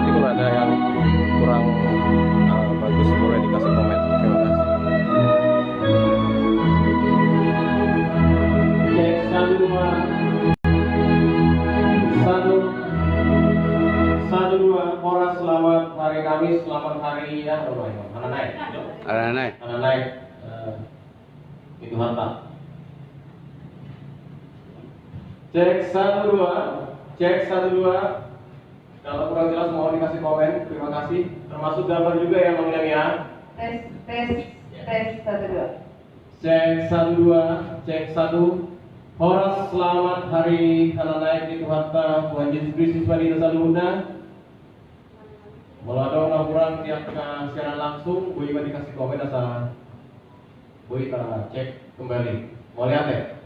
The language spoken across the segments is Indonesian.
Nanti kalau ada yang kurang bagus boleh dikasih komen. Terima kasih. Cek 1 2 1 2 Horas, selamat hari Kamis, selamat hari ya anak naik. Anak naik. Itu mantap. Cek 1 2. Kalau kurang jelas mohon dikasih komen. Terima kasih. Termasuk gambar juga ya Bang Ilham ya. Tes 1 2. Cek 1. Horas, selamat hari anak naik di Tuhan Yesus Kristus pada Desa Luhuna. Meladong laporan tiap siaran langsung, Bu Iman dikasih komen asal Bu kita cek kembali. Mau lihat ya?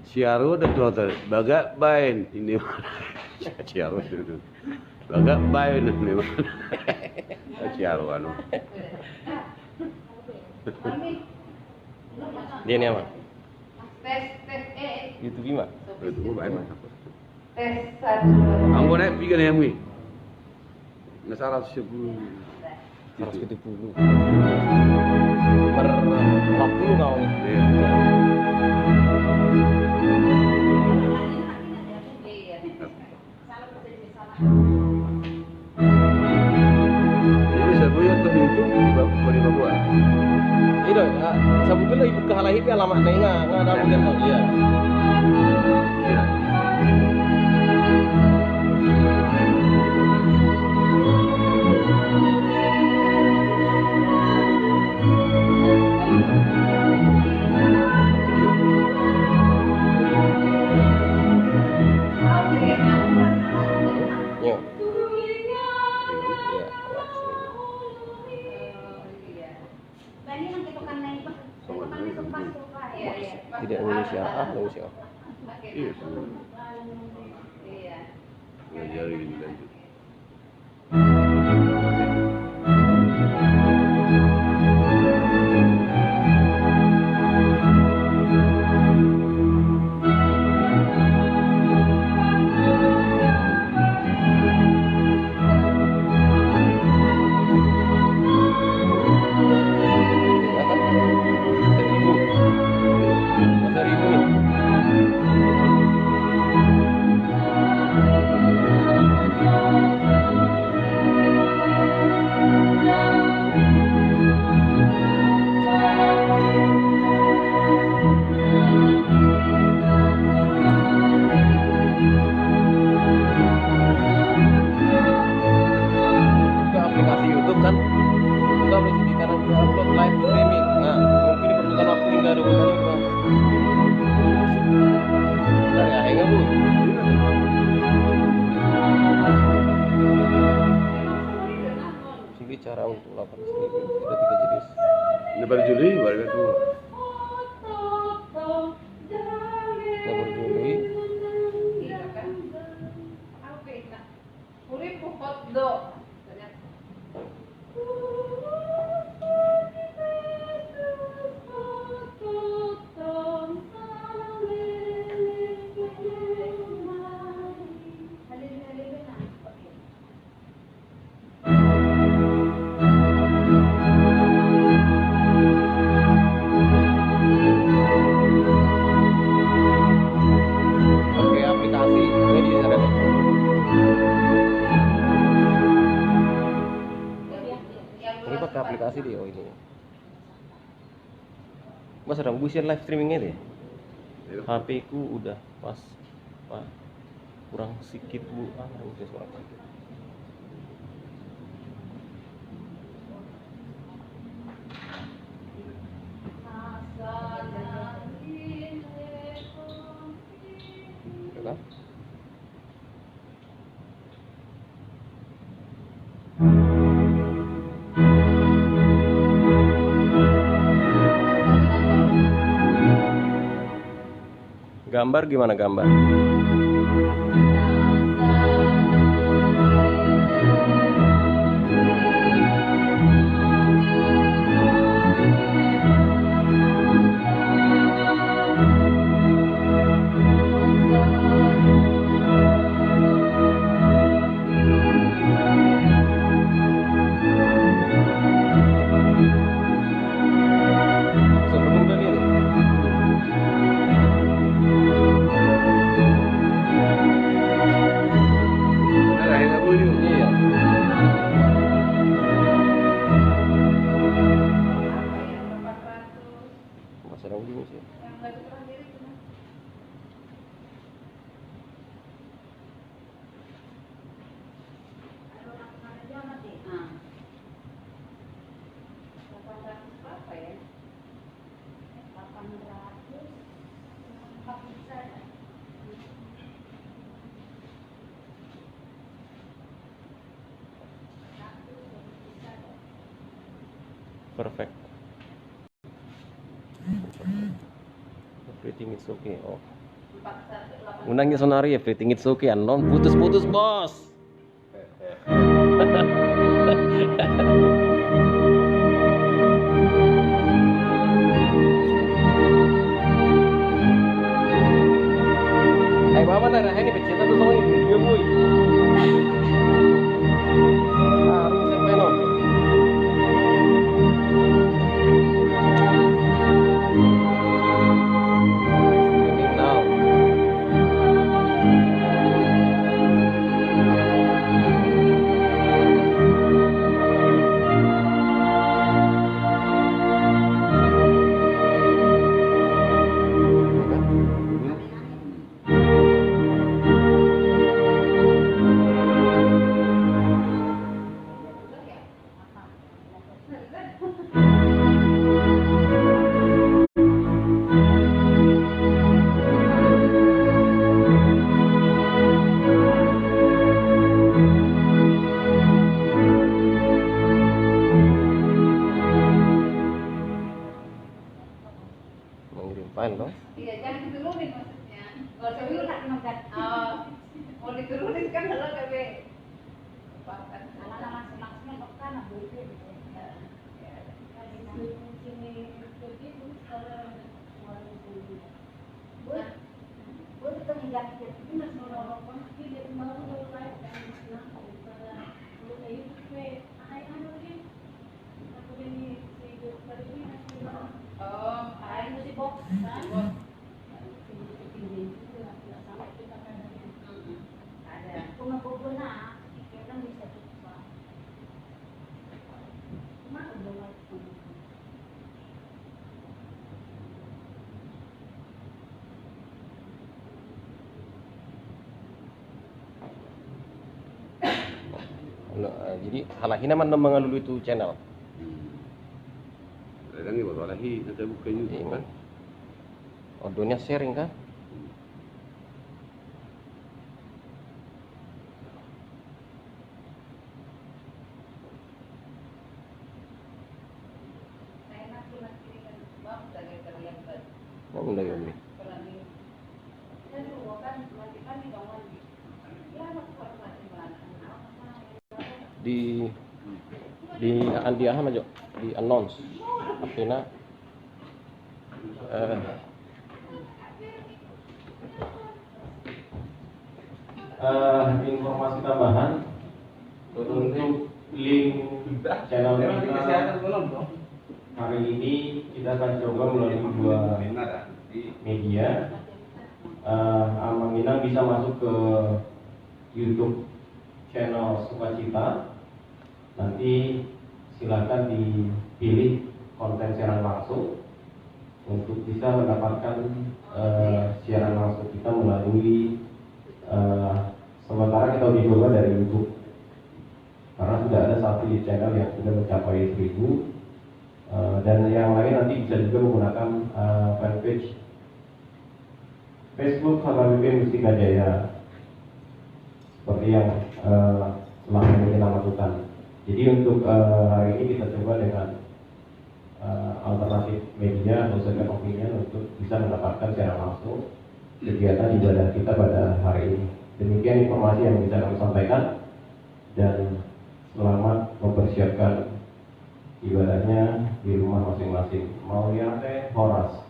Siaru ada tuh baga bain ini siaru itu baga bain ini siaru anu Dia ini apa? Tes YouTube gimana? itu bain tes 1 2. anggo naik pigan yang mi nasara 10 170. Per 40 kau. iya ini sebelumnya tuh itu di Papua Itu sebetulnya ibu kehalahi itu alamat nenga ada mungkin iya. iya Yo. Tidak Indonesia Indonesia. iya ngajari lanjut Aplikasi YouTube kan kita harus di kanan kita upload live streaming. Nah, mungkin diperlukan waktu hingga 2 hari Bang. Dari akhirnya Bu. Sini cara untuk lakukan streaming ada 3 jenis. ini baru Juli baru itu Yang berdiri Iya kan? Apa itu? Urip hotdog. pakai aplikasi ini ada nih. Ini pakai aplikasi dia ini. Mas ada busian live streamingnya deh. Iya. HP ku udah pas Pak. Kurang sedikit Bu. Udah suara sedikit. Ya kan? Gambar gimana gambar? Perfect. Everything is okay. Oh. 418. Unangnya sonari, everything is okay. Non putus-putus, bos. Ay, mama na rahay ni Pechita tuh sama ini juga boy. Harus sampai no. Streaming now. Mengirim file loh. Iya, jangan diturunin maksudnya. Kalau saya dulu nak makan. Oh, mau diturunin kan kalau bebe. Bahkan anak-anak senang-senang makan apa itu. Oh, air mesti box. Ada. Jadi halahina man mengalui itu channel. Kadang ni baru lagi kita buka YouTube kan. Audionya sharing kan? Saya nak pulang kiri kan bang, saya terlihat kan. Oh, udah ya beli. Pulang ini. Saya dulu kan mati kan di bawah ini. Ya, nak kuat mati mana? Di Andiaha aja di announce Apina Informasi tambahan untuk link channel kita hari ini kita akan coba melalui dua media. Amang Inang bisa masuk ke YouTube channel Sukacita. Nanti silakan dipilih konten siaran langsung untuk bisa mendapatkan siaran langsung kita melalui sementara kita uji coba dari YouTube karena sudah ada satu channel yang sudah mencapai 1000 dan yang lain nanti bisa juga menggunakan fanpage Facebook HKBP Mustika Jaya seperti yang selama ini kita lakukan. Jadi untuk hari ini kita coba dengan alternatif media atau second opinion untuk bisa mendapatkan secara langsung kegiatan ibadah kita pada hari ini. Demikian informasi yang bisa kami sampaikan dan selamat mempersiapkan ibadahnya di rumah masing-masing. Mauliate Horas.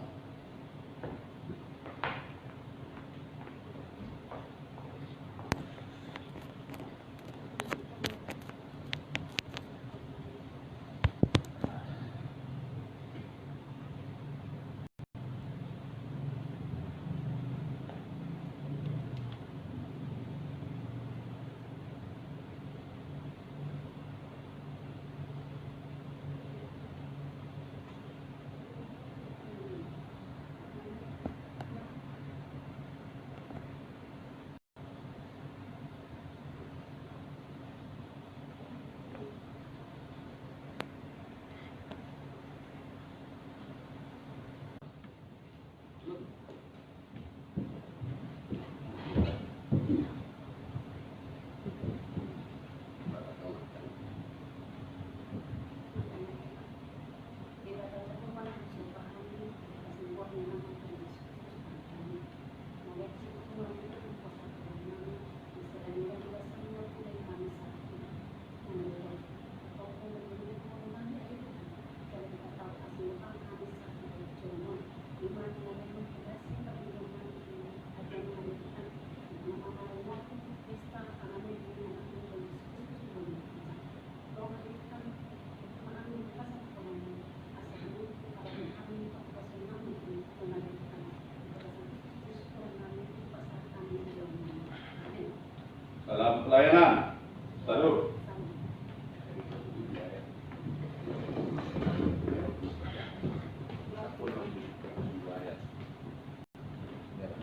Dalam pelayanan. Salut.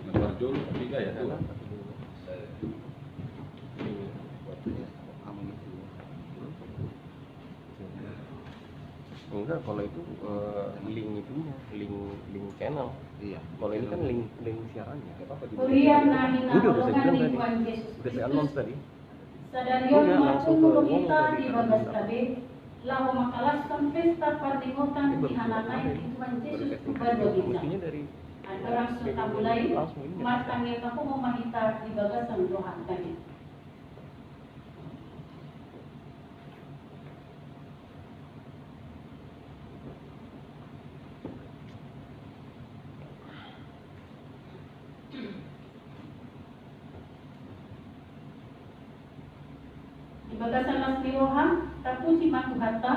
Nomor 3 ya tuh. Enggak, kalau itu link itunya, link channel. Iya. Kalau ini kan link siarannya. Kuliah nahi Udah saya narokan bilang di tadi. Tuhan Yesus Udah saya announce Kristus. tadi. Sadarion Udah, langsung maupun ke kita ngomong di tadi. bagas kabe, lahu makalaskan pesta pardingotan Ini di baru hananay keluar. di Tuhan Baru Yesus casting Tuhan tadi. Mestinya kita. dari Orang suka mulai, langsung ini. matangnya kamu memahita di bagas ang Tuhan tadi. Di bagasan las liwohan, tapusi makuhata,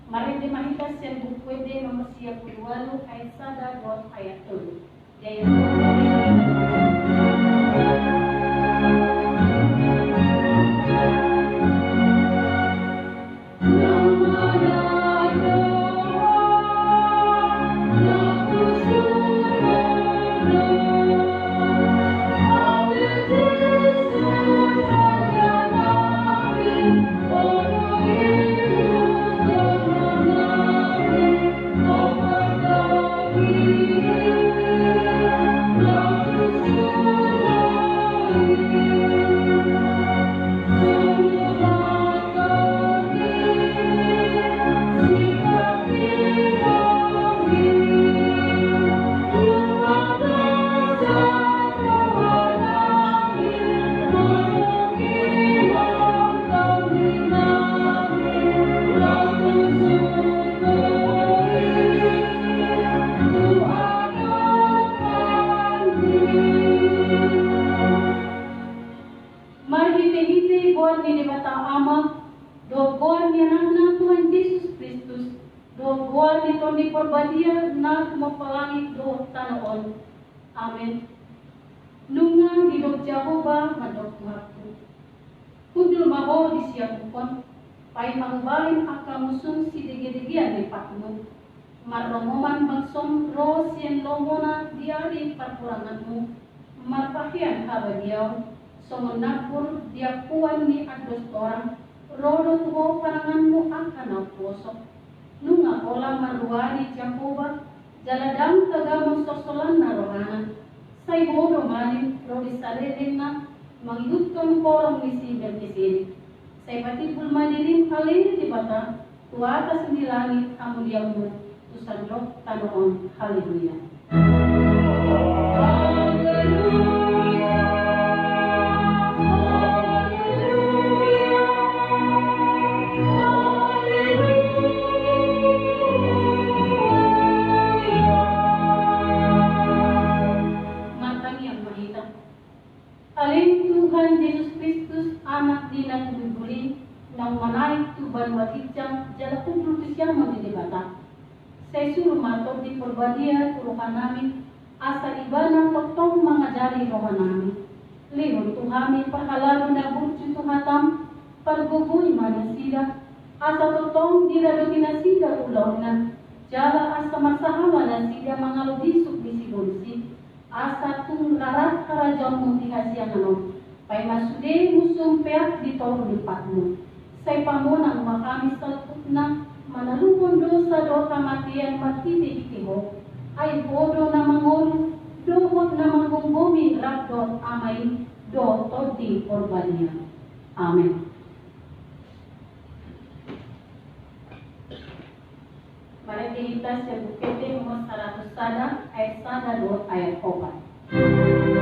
mari di mahitas yang bukwede nomor siap kudualu ayat sada dot ayat tulu. Jaya Marhite-hite buat di mata ama, do buat ni anak na Tuhan Yesus Kristus, do buat di tondi perbadia na mapalangit do tanaon. Amen. Nungang hidop Jehovah madok Tuhanku. Kudul maho di siang ukon, pai mangbalin akamusung si dege-degian di patmu. Marromoman bagsom ro sien lomona diari perkuranganmu, marpahian habadiau. Somenapur dia puan ni ados orang, rodo tuho paranganmu akan aposok. Nunga ola maruari Jehovah, jaladang tagamo sosolan na rohana. Say bodo malin, rodi saledin na, mangidutkan korong misi berkisini. Say patipul madirin halin di bata, tuatas di langit amuliamu, tusandok tanoon. Haleluya. Alin Tuhan Yesus Kristus anak dina tubibuli nang manaik tuban watijang jala kumpul siamo di debata. Saya suruh matok di perbadia turuhan namin asa ibana totong mengajari rohan namin. Lihon tuhami perhalalu na burcu tuhatam pergubuy manasida asa totong diradoti nasida ulaunan jala asa masahala nasida mangaludisuk di sibulsi. Asa tung larat karajang mong tihasiang ano, pay masude musong peak di toro di patmo. Say pamunang makami sa na manalumon do sa do kamatian matiti-itiho, ay bodo na mangol, dohot na manggumbumi rakdot amay do todi orbanya. Amen. Mari kita sebutkan nomor 100 sada ayat sada 2 ayat 4.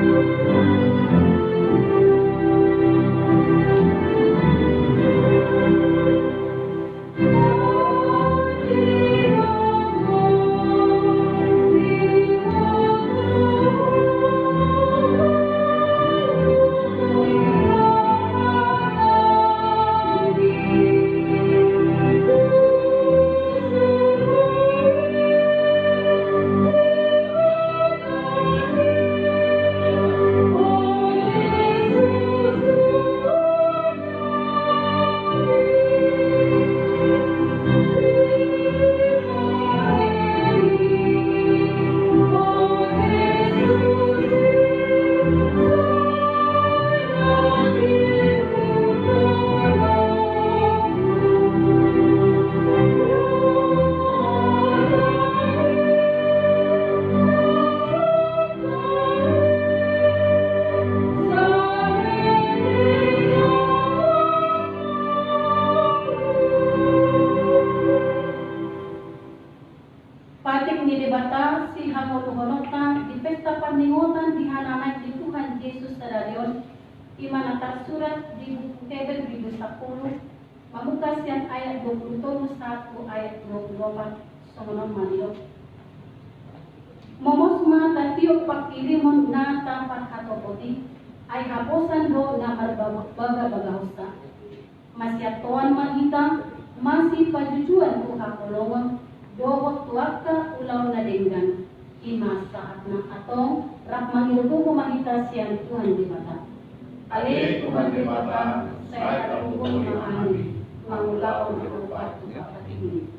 tersurat di buku Hebrew 10, Mamukas yang ayat 21 ayat 24 songonon manilo. Momos mata tiok pakirimon na tampat hatopoti ay haposan do na marbaga hosta. Masyatuan mahita masih pajujuan ku hakolongon dohot tuaka ulaw na denggan. Ima saat na atong rak mangilungo mahita siyang Tuhan di mata. Ale Tuhan di mata saya terhubung mahani mangulaw na upat kapatingin.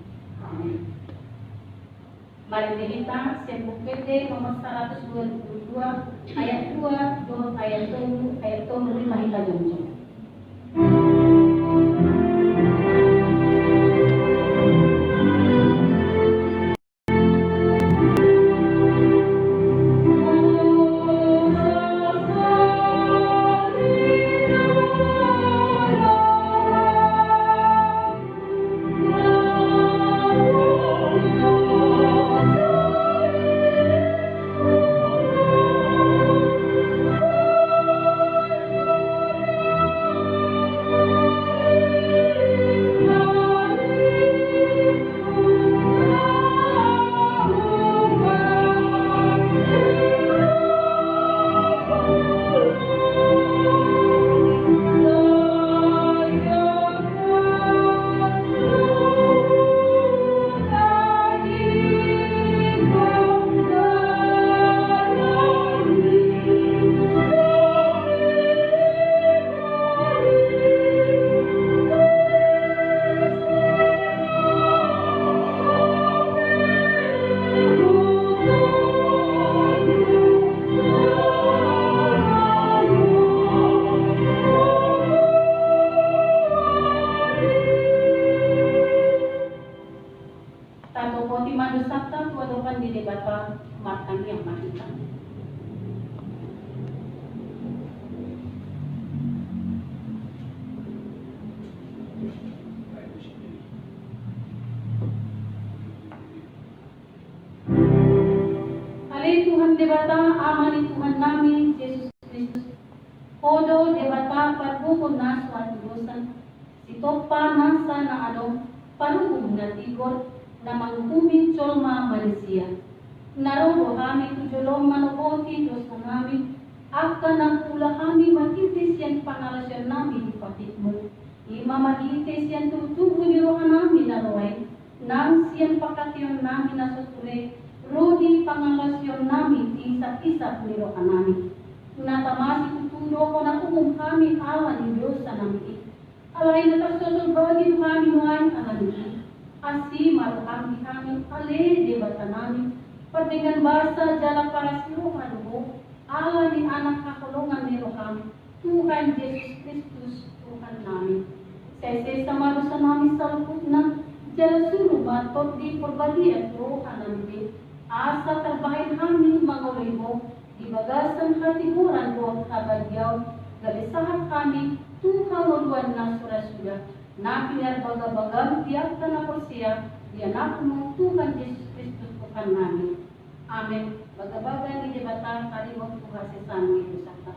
Amin. Mari kita sembukete nomor 122 ayat 2 do ayat 7 ayat 5 kita jongjong. Debata amani Tuhan nami Yesus Kristus. Podo debata parbukon na suatu dosan. Sitopa nasa na adong paruhum na tigor na manghumin colma manusia. Narodo kami tujolong manopoti dosa nami. Akan ang pula kami makitis yan pangalasyon nami di patitmo. Ima makitis yan tutubo ni rohan nami na roay. Nang siyan pakatyon nami na susure. Rodi pangalasyon namin isa't-isa nirokan namin. Natamasi tutulo ko na kami awan ni Diyos sa namin. Alay na tasosolbagi kami nuayin alam. Asi marukang kami ale debata namin. Pagdengan basa jala para siluhan mo. Awan ni anak kakulungan niro kami. Tuhan Yesus Kristus Tuhan namin. Sese sama dosa namin sa lupot na. Jala suruh batot di perbadian Tuhan namin. Asa terbahin kami mangulay mo, di bagasan hatimuran ko kabagyaw, galisahan kami, tukawagwan na surasuda, na pinarbaga-bagang tiyak ka na po siya, di anak mo, Tuhan Yesus Kristus Tuhan namin. Amen. Bagabagan ni Jebatan, kalimot Tuhan si Sami Lusaka.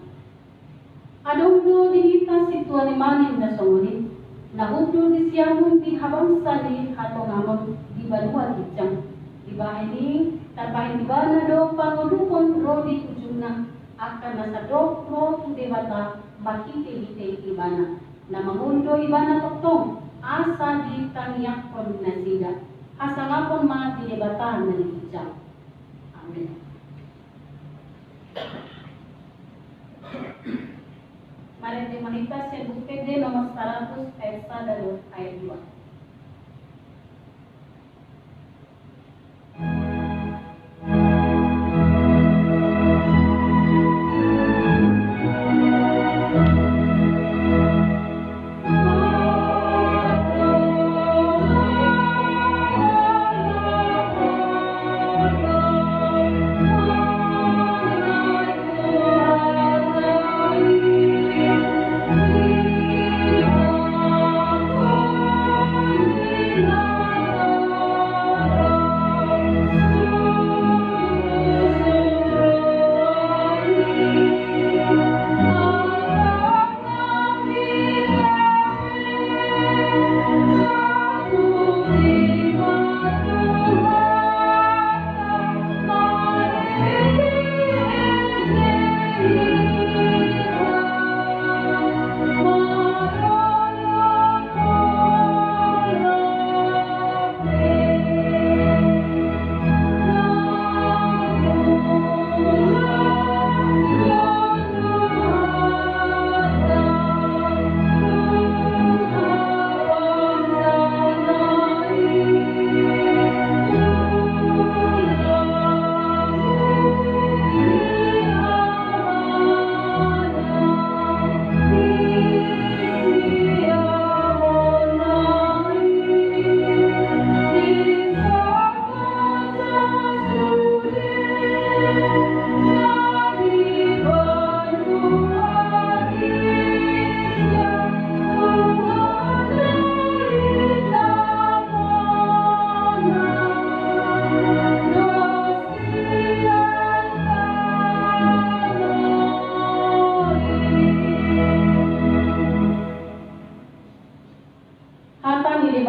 Adong do dinita si Tuhan imanin na songunin, nahublo di siya di habang sali hatong amon, di banua kitjang. Di bahay ni Tapahin di bana do pangulukon rodi ujungna akan nasa do tu debata makite-hite ibana na mangundo ibana toktong asa di tangyak kon nasida asa ngapon ma di debata na hijau. Amin. Mari dimanitas yang bukti di nomor 100 ayat 1 ayat 2.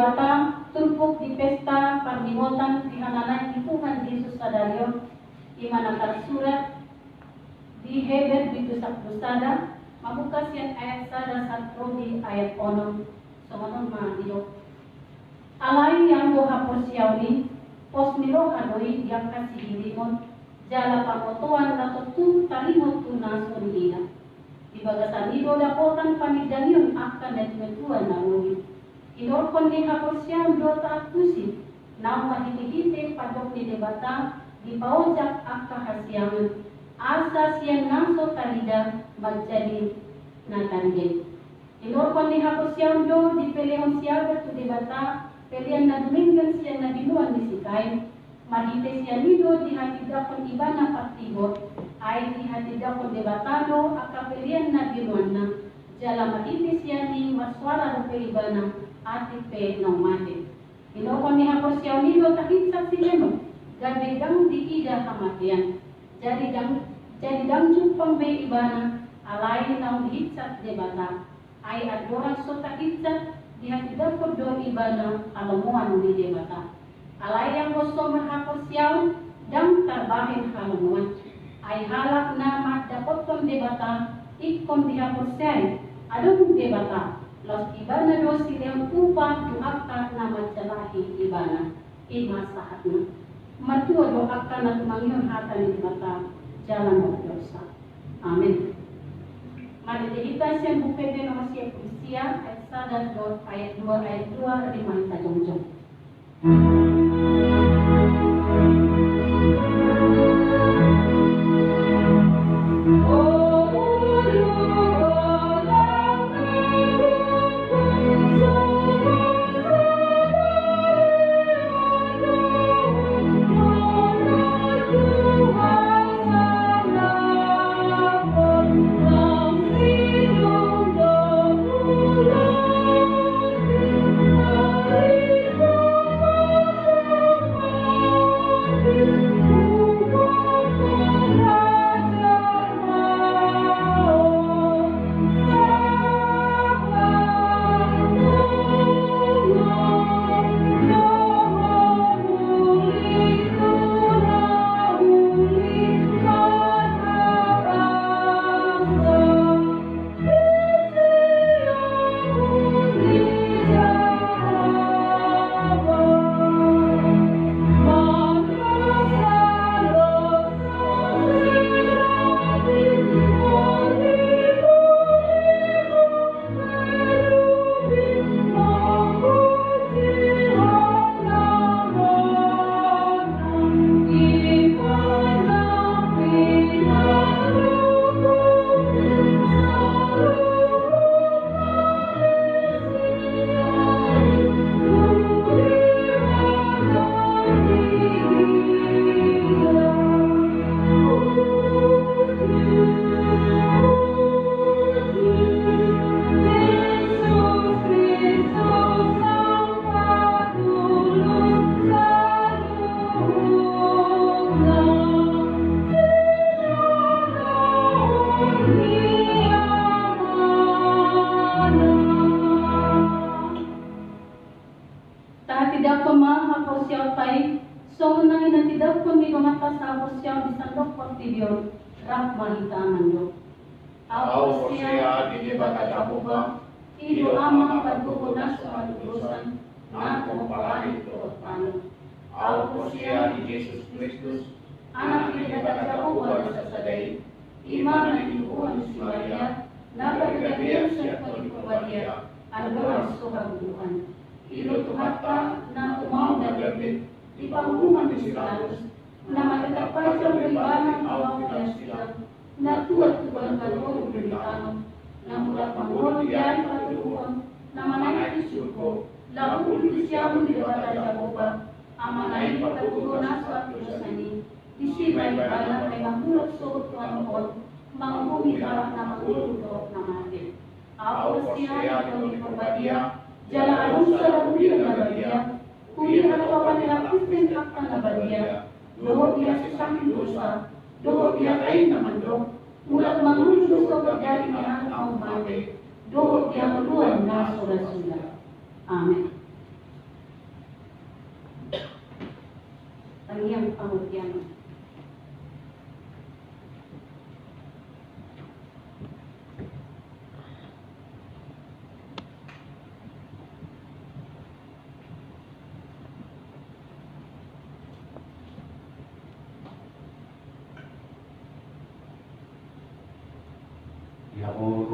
debata tumpuk di pesta panglimotan pihananan di Tuhan Yesus Sadario imanakan surat di Heber bitu sabtu sada mabuka sian ayat sada satu di ayat onom somanon maadio alai yang doha porsiauni pos miro hadoi yang kasih dilimon jala pamotuan atau tu talimot tuna sondina di bagasan ido dapotan panidanion akan dan metuan nauni Inor di haporsiam dota akusi nama hiti padok di debata di paujak akka hasiangan asa sian nangso talida menjadi natangge. Inor di haporsiam do di peleon siaga tu debata pelian na duminggan sian na binuan di sikay mahite sian nido di hatidakon ibana partigo ay di hatidakon debatado akka pelian na binuan na jala mahite sian ni maswara rupe ibana ati pe no mate. Inokon ni hapos siyaw nido takitsa sileno. Gabi dang di ida kamatian. Jadi dang jupang be ibana alay nang dihitsat debata. Ay adoran so takitsa di hatidang ko do ibana alamuan di debata. Alay yang gusto mahapos siyaw dang tarbahin halamuan. Ay halak na matdapot kong debata ikon di hapos siyaw. Adong debata. Los ibana do silang upah doakan nama jalahi ibana ima sahatna matua doakan na tumangyon hatan di mata jalan berdosa. Amin. Mari kita siang buka di nomor siap usia ayat 1 ayat 2 ayat 2 di mana jong-jong.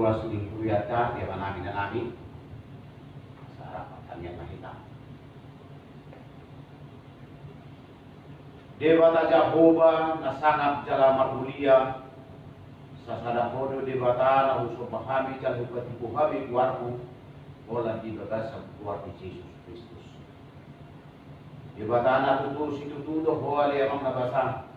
ruas di Kuriata dia manami na namin sa harap ang kanyang nakita. Dewata Jehovah nasangap jala marulia sa sadakodo dewata na uso mahami jala hupati buhami kuarku bola di bagas sa kuar ni Jesus Kristus. Dewata na tutu situtudo hoali amang nabasa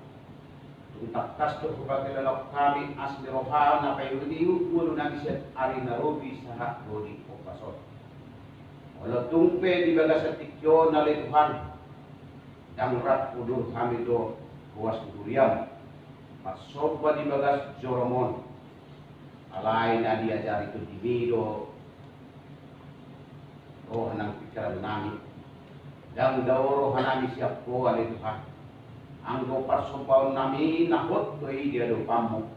takkas to kupagkilalak kami as nirohaan na kayo niyo ulo na isip ari na robi sa hakbodi o pasot. Wala tungpe di baga sa tikyo na lituhan yang rat udur kami do buas duriam pasoba di bagas joromon alay na diajar itu di bido roh ng pikiran namin yang daw roh namin siap ko alituhan ang do parsumpaw namin nakot to dia do pamo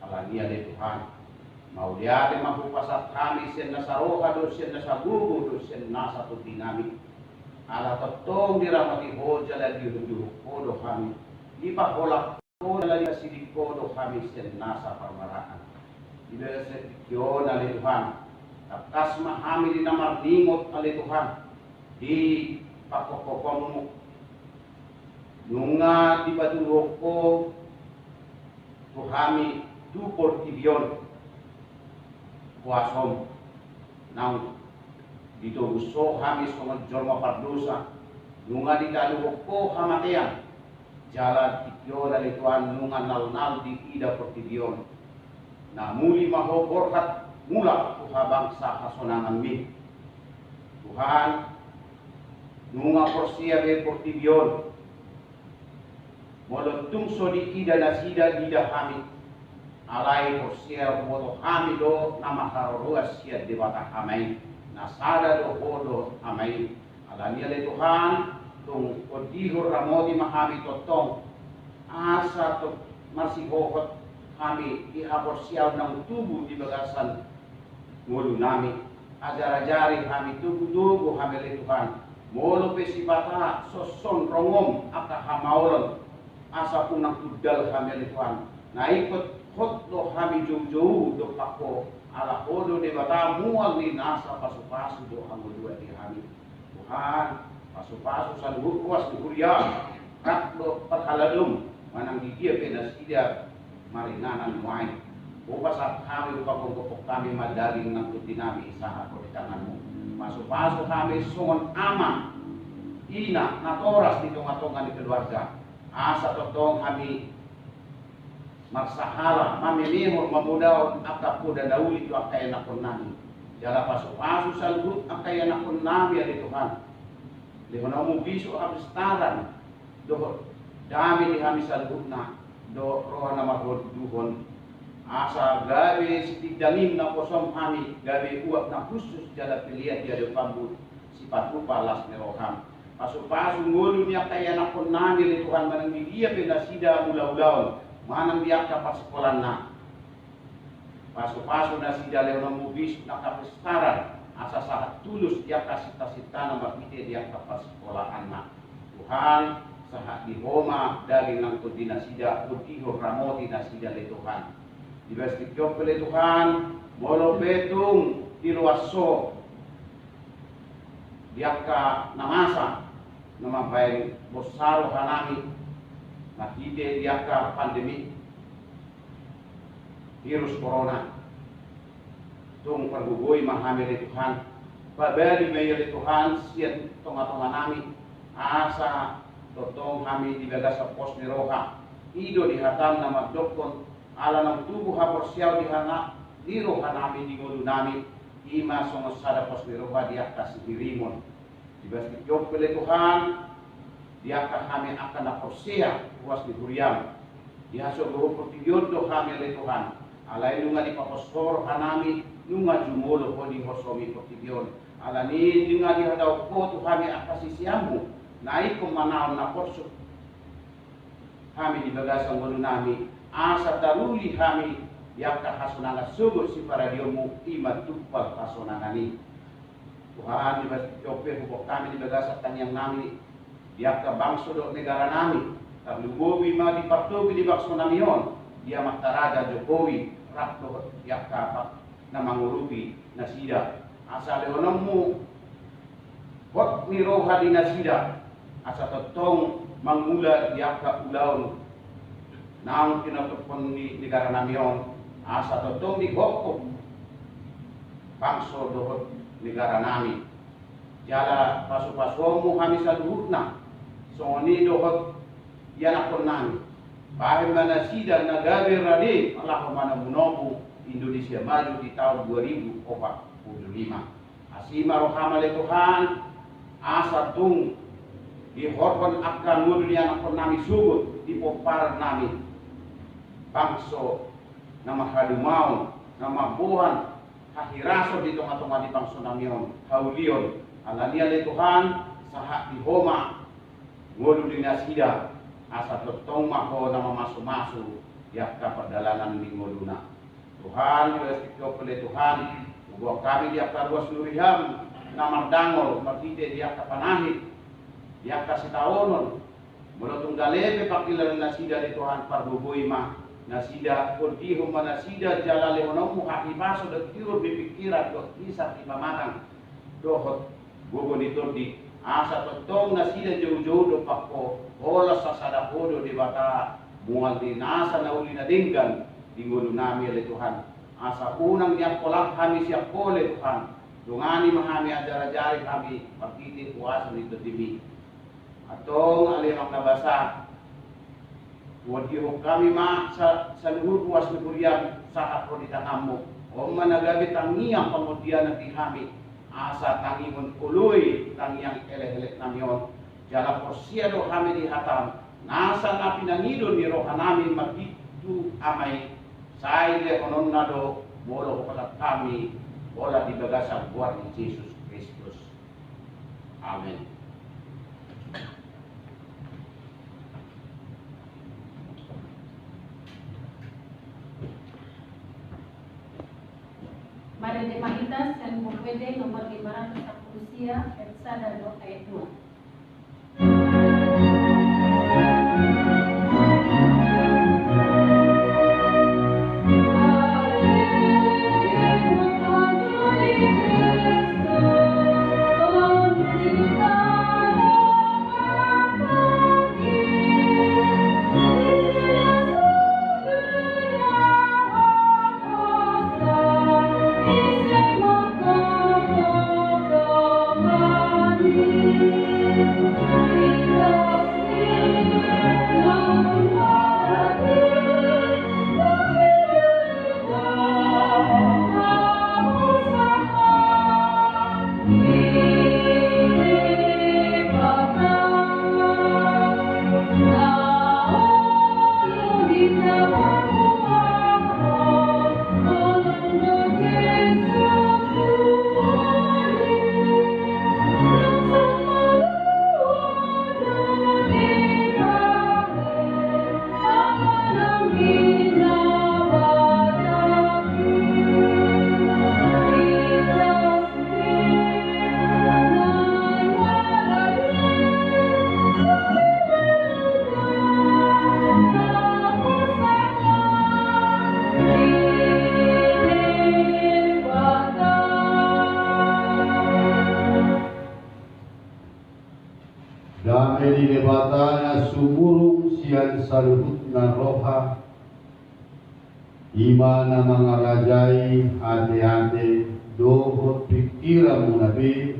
ala niya de Tuhan mau dia de magpasat kami sen na sa roha do sen na sa gugu do sen na sa tuti namin ala totong diramati ho jala di hudu ko do kami di pa kolak ko jala di sidik ko do kami sen na sa parmaraan ila sa tikyo na le Tuhan takas mahami di namar ningot ale Tuhan di pakokopong nunga di patulog ko tuhami dupor tibion kuasom nang dito gusto kami sunod jorma pardusa nunga di talugok ko kamatian jalan tikyo na lituan nunga nalnal di ida portibion na muli mahoborkat mula tuhabang sa kasonangan mi Tuhan nunga porsiya be portibion Molong tungso di ida na sida ida kami alay ko siya moto kami do na makaruas siya di bata kami nasada do hodo kami alanya le Tuhan tung odihor ramodi mahami totong asa to masihokot kami iapor siya ng tubo di bagasan ngulu nami ajar-ajari kami tubo-tubo kami le Tuhan molo pe si bata soson rongom aka hamaulon asa punang tudal kami Tuhan naikot hotlo kami jauh-jauh do pako ala hodo de bata mual ni nasa pasu-pasu do ang dua di kami Tuhan pasu-pasu sa luhur kuas di kuria raklo pathaladum manang di dia penasida marinanan muay bukas at kami pagkukupok kami madaling ng tutinami isaha ko di tanganmu pasu-pasu kami sungon ama ina natoras dito ngatongan di keluarga asa totong kami magsahala mamimihor mamudaw akapo dadaw ito ang kaya nakon namin jala paso-paso sa luhut ang kaya nakon namin ali Tuhan lihon na umubiso abistaran do dami di kami sa luhut na do roha na magduhon asa gabi sitigdalim na kosong kami gabi uap na khusus jala pilihan dia do pambut sifat rupa las ni roham paso-paso ngulu niya kaya nakon namin Tuhan manang dia pinasida mula-ulaon manang dia kapas sekolah na paso-paso na sida leon mubis na kapistaran asa sahat tulus dia kasih tasita na makite dia kapas sekolahan na Tuhan sahat di Roma dari nang dinasida utiho ramoti nasida le Tuhan dibestik job le Tuhan molo betung diruaso dia ka namasa nama baik bosaro hanami nakide dia ka pandemi virus corona tung pergugoy mahami le Tuhan pabali mayo le Tuhan siat tonga-tonga nami asa totong kami dibaga sa pos ni roha ido dihatam na magdokon ala ng tubo hapor siyaw dihanga diro hanami di ngulu nami ima songos sada pos ni roha dia kasi dirimon dibastik job le Tuhan dia kami akan naporsiya puas di Huriam dia so go portiyon do kami le Tuhan alay nunga di papostor hanami nunga jumulo ko di hosomi portiyon ala ni nunga di hadaw ko to kami akasisiyamu naik kumanaw na porso kami di bagasang ngulu nami asa daruli kami dia kahasunanga sugo si paradiomu imat tupal kasunangani Tuhan dibastik job ko kami di bagasang tanyang nami dia ka bangso do negara nami Jokowi ma di patuloy di bakso namion dia makaraja Jokowi rakto dia ka na mangurupi nasida. Asa leonemu hot ni roha di nasida. Asa totong mangula diaka ulaun nang kinatupon ni negara namion. Asa totong di hokok bangso dohot negara nami. Jala pasu-pasuamu kami sa duhutna. Songoni dohot yanakon nami. Bahaya mana sida nagabe rade Allah mana munobu Indonesia maju di tahun 2045. Asima rohama le Tuhan asa tung di horban akan dunia nakon nami subut di popar nami bangso nama hadumau nama buhan kahiraso di tengah-tengah di bangso namion haulion alania le Tuhan sahak di homa ngodu di nasida asa totong maho nama masu-masu yakka perdalanan di ngoduna Tuhan yo oleh Tuhan buat kami di akar ruas nuriham nama dangol martite di akar panahit di akar sitaonon molotung galebe pakilan nasida di Tuhan parbubui mah nasida kodihum nasida jalale onomu haki baso dan tiur bipikiran do kisah di pamatang dohot gogo ditordi asa totong nasida jauh-jauh do pakko olah sasada hodo di bata mual di nasa na uli na dinggan di ngulu nami oleh Tuhan asa unang niya kolak kami siap oleh Tuhan dungani mahami ajar-ajari kami pakiti puasa di terdimi atong alimang nabasa wadiho kami ma sa luhur puas nuburian saat ko di tangamu o managabi tangiang kemudian nanti kami asa tangimun uluy tangiang eleh-eleh namion jala porsiado kami di hatam nasa na pinangidon ni roha namin magitu amay saile onon nado molo kepada kami bola di bagasan buat Yesus Kristus. Amin. Mari Mahitas dan Pupede nomor 500 Usia Etsada 2 ayat 2. Damai di debatanya sumurung sian saluhutna roha imana mangarajai hati-hati dohot pikiran munabi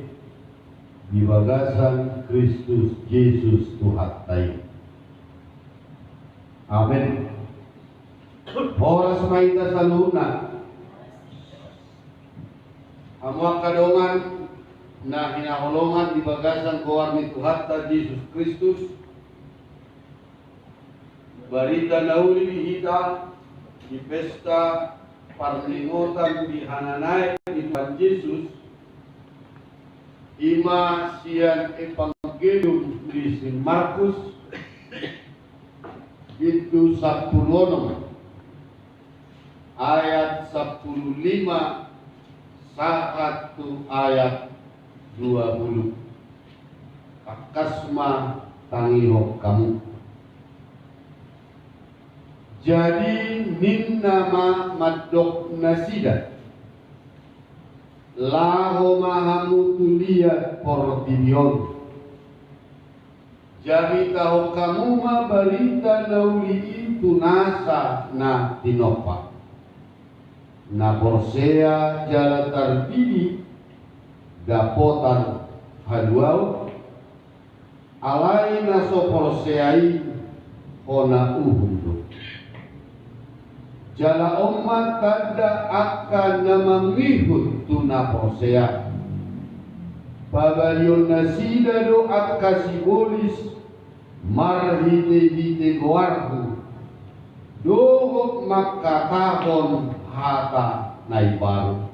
di bagasan Kristus Yesus Tuhan tai. Amin. Horas maita saluna amuak kadongan na hinaholongan di bagasan kawarmi Tuhan Yesus Kristus barita nauli kita di pesta parlingotan di Hananai di Tuhan Yesus ima sian evangelium di Sin Markus itu 10 ayat 15 satu ayat 20 akasma tangiho kamu jadi nin nama madok nasida laho mahamu tuliat portinion. Jadi tahu kamu ma barita nauli itu nasa na tinopa. Na borsea jala tarbidi dapotan haduau alai naso porseai kona uhundu. Jala umat kada akan namangihut tuna posea. Pabarion nasida do akka sibolis marhite dite goarhu. Dohok makatahon hata naibaru.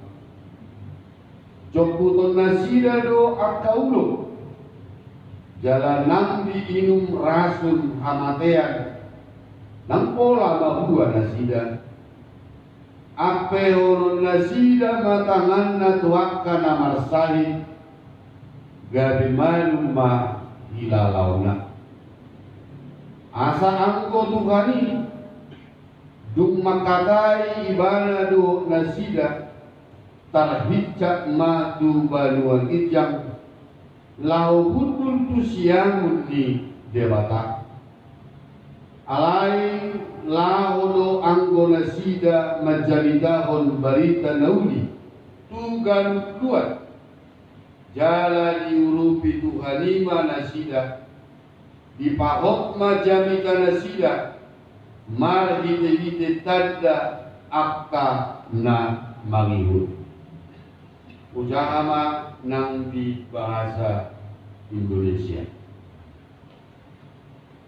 Jokuton nasida do akka ulo. Jala nambi inum rasun hamatean. Nang pola bahua nasida. Ape honon nasida matangan na tuakka na marsalin gabi maluma hilalauna. Asa angko tuhani dung makatai ibana do nasida tarhicak matu baluan ijang lau hutul tusiamun ni debata. Alai lahono anggo nasida majalidahon barita nauli tugan kuat jala diurupi tuhanima nasida dipahok majamita nasida marhite-hite tanda akka na mangihut. Ujahama nang di bahasa Indonesia.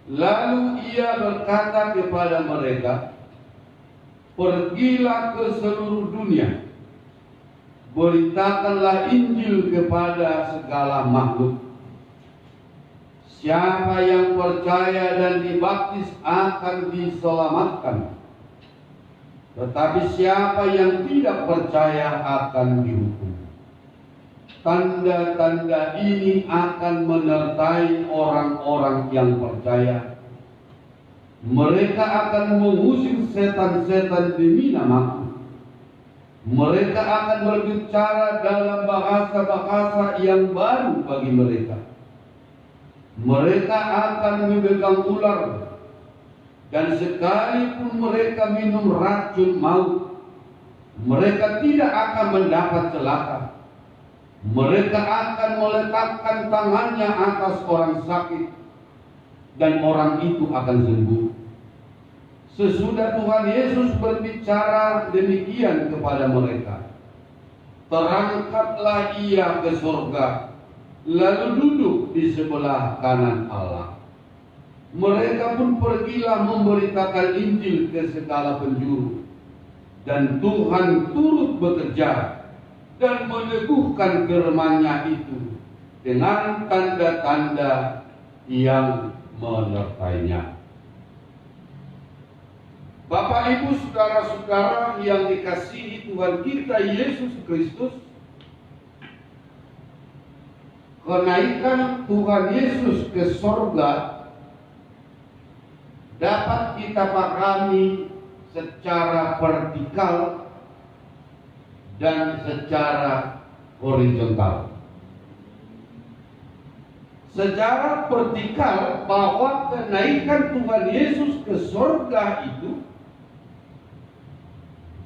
Lalu ia berkata kepada mereka, pergilah ke seluruh dunia, beritakanlah Injil kepada segala makhluk. Siapa yang percaya dan dibaptis akan diselamatkan, tetapi siapa yang tidak percaya akan dihukum. Tanda-tanda ini akan menyertai orang-orang yang percaya. Mereka akan mengusir setan-setan demi namaku. Mereka akan berbicara dalam bahasa-bahasa yang baru bagi mereka. Mereka akan memegang ular. Dan sekalipun mereka minum racun maut, mereka tidak akan mendapat celaka. Mereka akan meletakkan tangannya atas orang sakit dan orang itu akan sembuh. Sesudah Tuhan Yesus berbicara demikian kepada mereka, terangkatlah ia ke surga, lalu duduk di sebelah kanan Allah. Mereka pun pergilah memberitakan Injil ke segala penjuru, dan Tuhan turut bekerja dan meneguhkan firman-Nya itu dengan tanda-tanda yang menyertainya. Bapak, Ibu, saudara-saudara yang dikasihi Tuhan kita Yesus Kristus, kenaikan Tuhan Yesus ke surga dapat kita pahami secara vertikal dan secara horizontal. Secara vertikal, bahwa kenaikan Tuhan Yesus ke surga itu,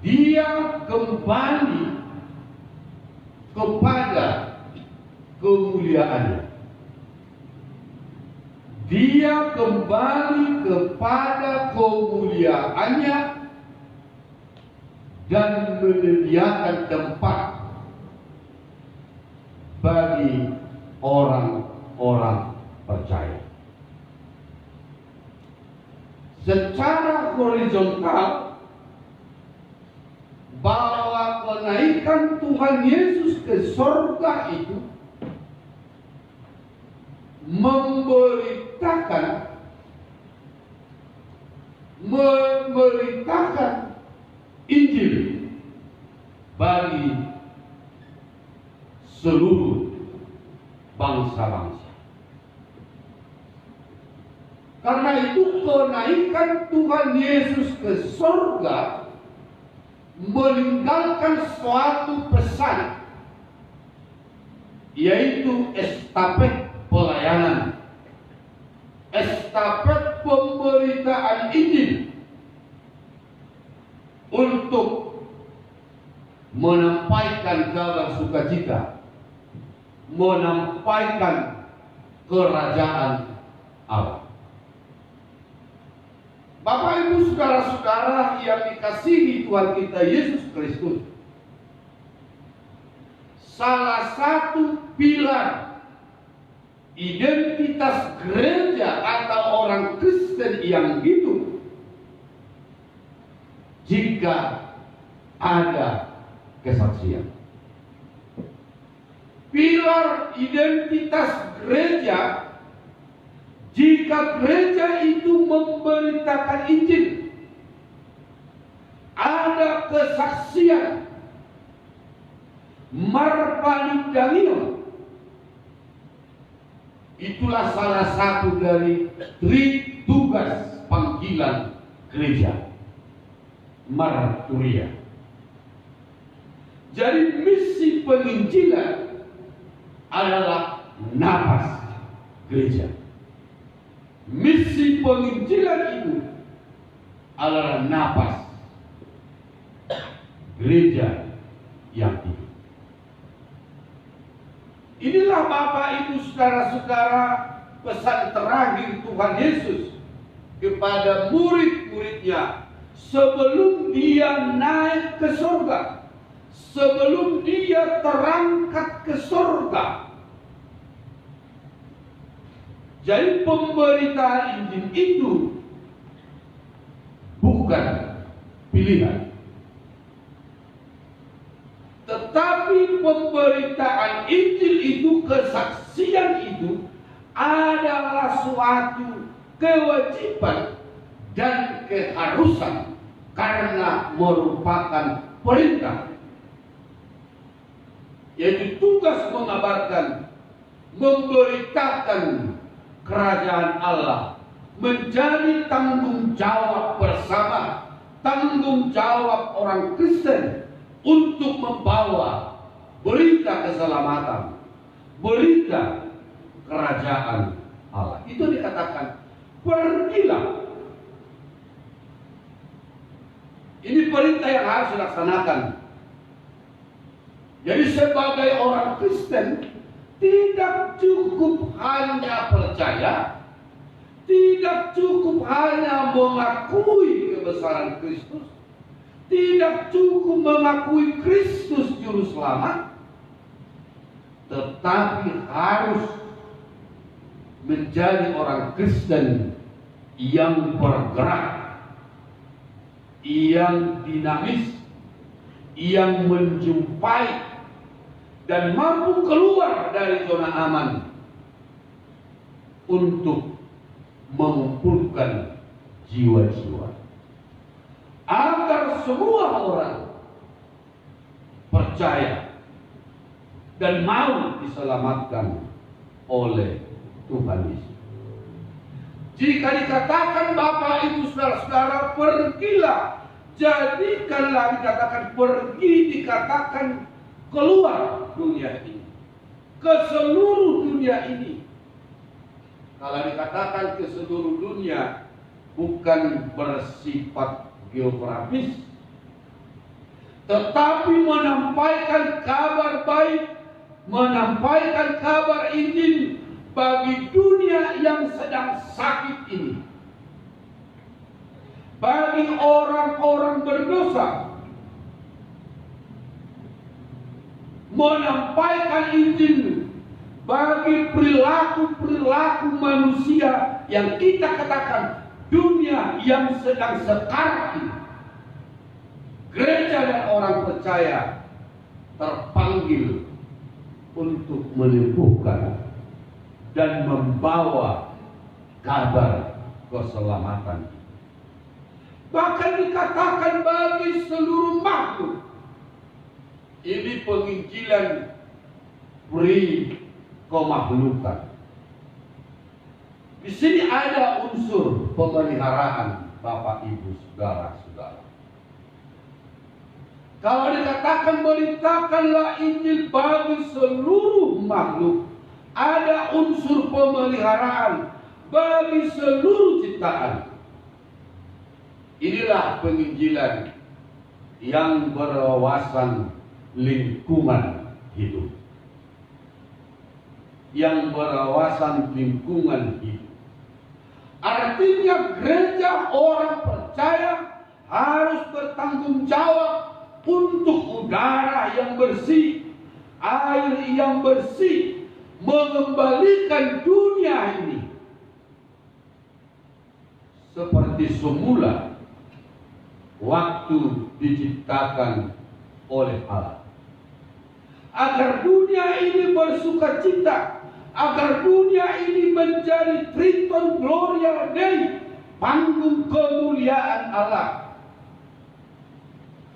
Dia kembali kepada kemuliaannya. Dia kembali kepada kemuliaannya dan menyediakan tempat bagi orang-orang percaya. Secara horizontal, bahwa kenaikan Tuhan Yesus ke surga itu memberitakan Injil bagi seluruh bangsa-bangsa. Karena itu kenaikan Tuhan Yesus ke surga meninggalkan suatu pesan yaitu estafet pelayanan, estafet pemberitaan Injil untuk menyampaikan kabar sukacita, menyampaikan kerajaan Allah. Bapak Ibu saudara-saudara yang dikasihi Tuhan kita Yesus Kristus, salah satu pilar identitas gereja atau orang Kristen yang hidup jika ada kesaksian. Pilar identitas gereja jika gereja itu memberitakan Injil, ada kesaksian, marpanidangio, itulah salah satu dari tugas panggilan gereja, marturia. Jadi misi penginjilan adalah napas gereja. Misi penginjilan itu adalah napas gereja yang hidup. Inilah Bapak Ibu saudara-saudara pesan terakhir Tuhan Yesus kepada murid-muridnya sebelum dia naik ke surga, sebelum dia terangkat ke surga. Jadi pemberitaan Injil itu bukan pilihan, tetapi pemberitaan Injil itu, kesaksian itu adalah suatu kewajiban dan keharusan karena merupakan perintah, yaitu tugas mengabarkan, memberitakan kerajaan Allah menjadi tanggung jawab bersama, tanggung jawab orang Kristen untuk membawa berita keselamatan, berita kerajaan Allah. Itu dikatakan pergilah. Ini perintah yang harus dilaksanakan. Jadi sebagai orang Kristen tidak cukup hanya percaya, tidak cukup hanya mengakui kebesaran Kristus, tidak cukup mengakui Kristus juru selamat, tetapi harus menjadi orang Kristen yang bergerak, yang dinamis, yang menjumpai dan mampu keluar dari zona aman untuk mengumpulkan jiwa-jiwa agar semua orang percaya dan mau diselamatkan oleh Tuhan Yesus. Jika dikatakan Bapak Ibu saudara-saudara pergilah, jadikanlah, dikatakan pergi, dikatakan keluar dunia ini, ke seluruh dunia ini. Kalau dikatakan ke seluruh dunia, bukan bersifat geografis, tetapi menyampaikan kabar baik, menyampaikan kabar Injil bagi dunia yang sedang sakit ini, bagi orang-orang berdosa, menyampaikan Injil bagi perilaku-perilaku manusia yang kita katakan dunia yang sedang sekar ini. Gereja dan orang percaya terpanggil untuk menyembuhkan dan membawa kabar keselamatan. Bahkan dikatakan bagi seluruh makhluk. Ini penginjilan pri kemahlukan. Di sini ada unsur pemeliharaan Bapak Ibu saudara-saudara. Kalau dikatakan beritakanlah Injil bagi seluruh makhluk, ada unsur pemeliharaan bagi seluruh ciptaan. Inilah penginjilan yang berwawasan lingkungan hidup. Yang berwawasan lingkungan hidup. Artinya gereja orang percaya harus bertanggung jawab untuk udara yang bersih, air yang bersih, mengembalikan dunia ini seperti semula waktu diciptakan oleh Allah. Agar dunia ini bersukacita, agar dunia ini menjadi Triton Gloria Dei, panggung kemuliaan Allah.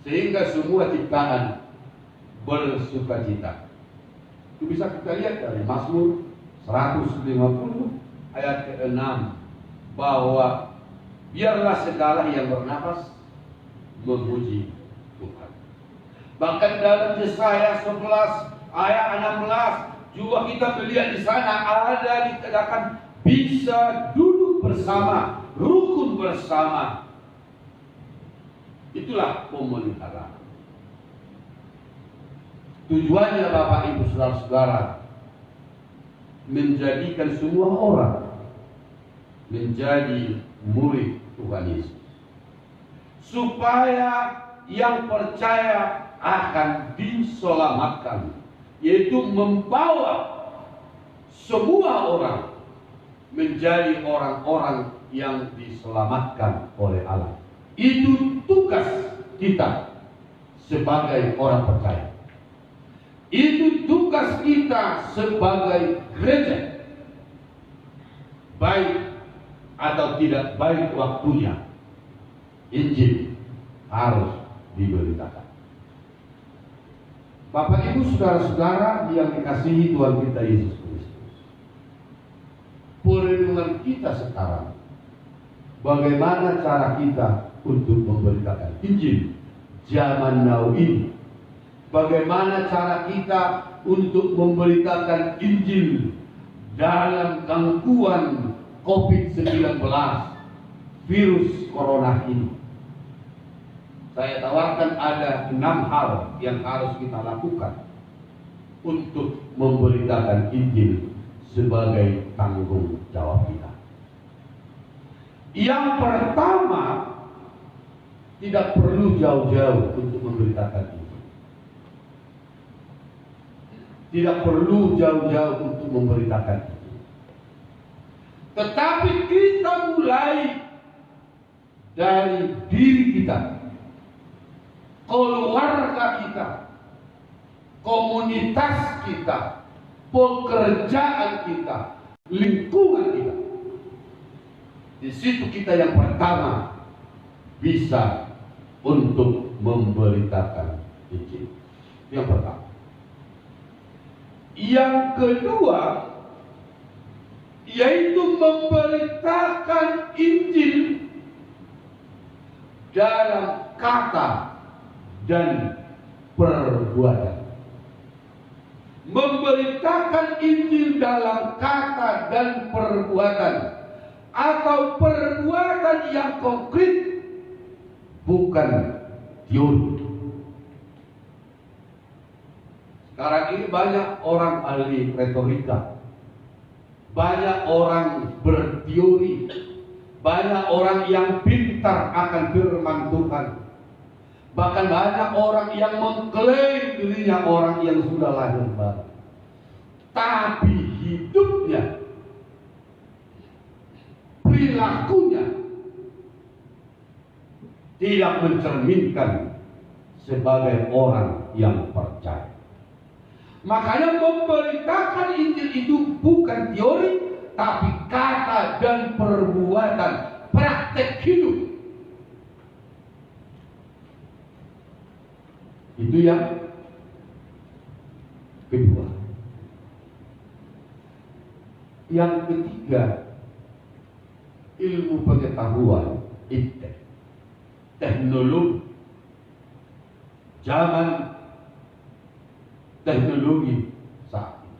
Sehingga semua ciptaan bersukacita. Itu bisa kita lihat dari Mazmur 150 ayat ke-6, bahwa biarlah segala yang bernapas memuji Tuhan. Bahkan dalam Yesaya 11 ayat 16 juga kita melihat di sana ada dikatakan bisa duduk bersama, rukun bersama. Itulah pemeliharaan. Tujuannya Bapak Ibu Saudara-saudara menjadikan semua orang menjadi murid Tuhan Yesus, supaya yang percaya akan diselamatkan, yaitu membawa semua orang menjadi orang-orang yang diselamatkan oleh Allah. Itu tugas kita sebagai orang percaya. Itu tugas kita sebagai gereja. Baik atau tidak baik waktunya, Injil harus diberitakan. Bapak Ibu Saudara-saudara yang dikasihi Tuhan kita Yesus Kristus, perenungan kita sekarang, bagaimana cara kita untuk memberitakan Injil zaman now ini? Bagaimana cara kita untuk memberitakan Injil dalam gangguan COVID-19, virus corona ini? Saya tawarkan ada 6 hal yang harus kita lakukan untuk memberitakan Injil sebagai tanggung jawab kita. Yang pertama, tidak perlu jauh-jauh untuk memberitakan Injil. Tidak perlu jauh-jauh untuk memberitakan Injil. Tetapi kita mulai dari diri kita, keluarga kita, komunitas kita, pekerjaan kita, lingkungan kita. Di situ kita yang pertama bisa untuk memberitakan Injil. Yang pertama. Yang kedua, yaitu memberitakan Injil dalam kata dan perbuatan. Memberitakan Injil dalam kata dan perbuatan, atau perbuatan yang konkret, bukan teori. Sekarang ini banyak orang ahli retorika, banyak orang berteori, banyak orang yang pintar akan firman Tuhan. Bahkan banyak orang yang mengklaim dirinya orang yang sudah lahir baru, tapi hidupnya, perilakunya tidak mencerminkan sebagai orang yang percaya. Makanya memberitakan Injil itu bukan teori, tapi kata dan perbuatan, praktek hidup. Itu yang kedua. Yang ketiga, ilmu pengetahuan, teknologi. Zaman teknologi saat ini.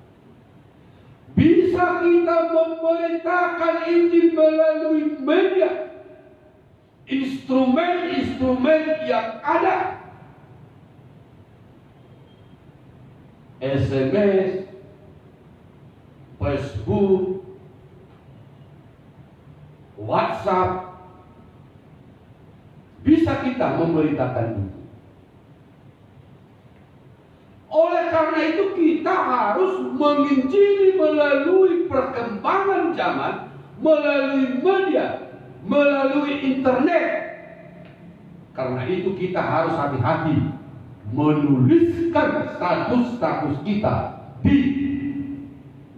bisa kita memberitakan Injil melalui media, instrumen-instrumen yang ada. SMS, Facebook, WhatsApp, bisa kita memberitakan Injil. Oleh karena itu kita harus menginjili melalui perkembangan zaman, melalui media, melalui internet. Karena itu kita harus hati-hati menuliskan status-status kita di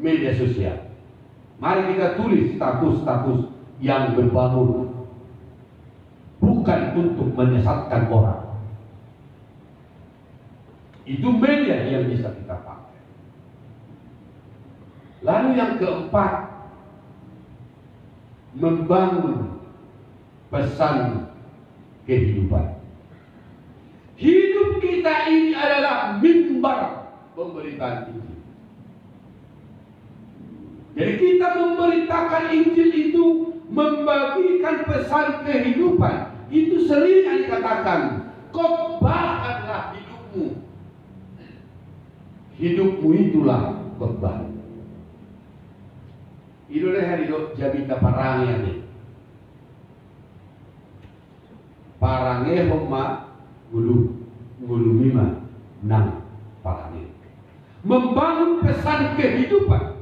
media sosial. Mari kita tulis status-status yang berbangun, bukan untuk menyesatkan orang. Itu media yang bisa kita pakai. Lalu yang keempat, membangun pesan kehidupan. Hidup kita ini adalah mimbar pemberitaan Injil. Jadi kita memberitakan Injil itu membagikan pesan kehidupan. Itu sering dikatakan, khotbahkanlah hidupmu. Hidupmu itulah khotbah. Itu hari itu jabita parangnya nih. Parangnya homa gulu mima nang parangnya. Membangun pesan kehidupan.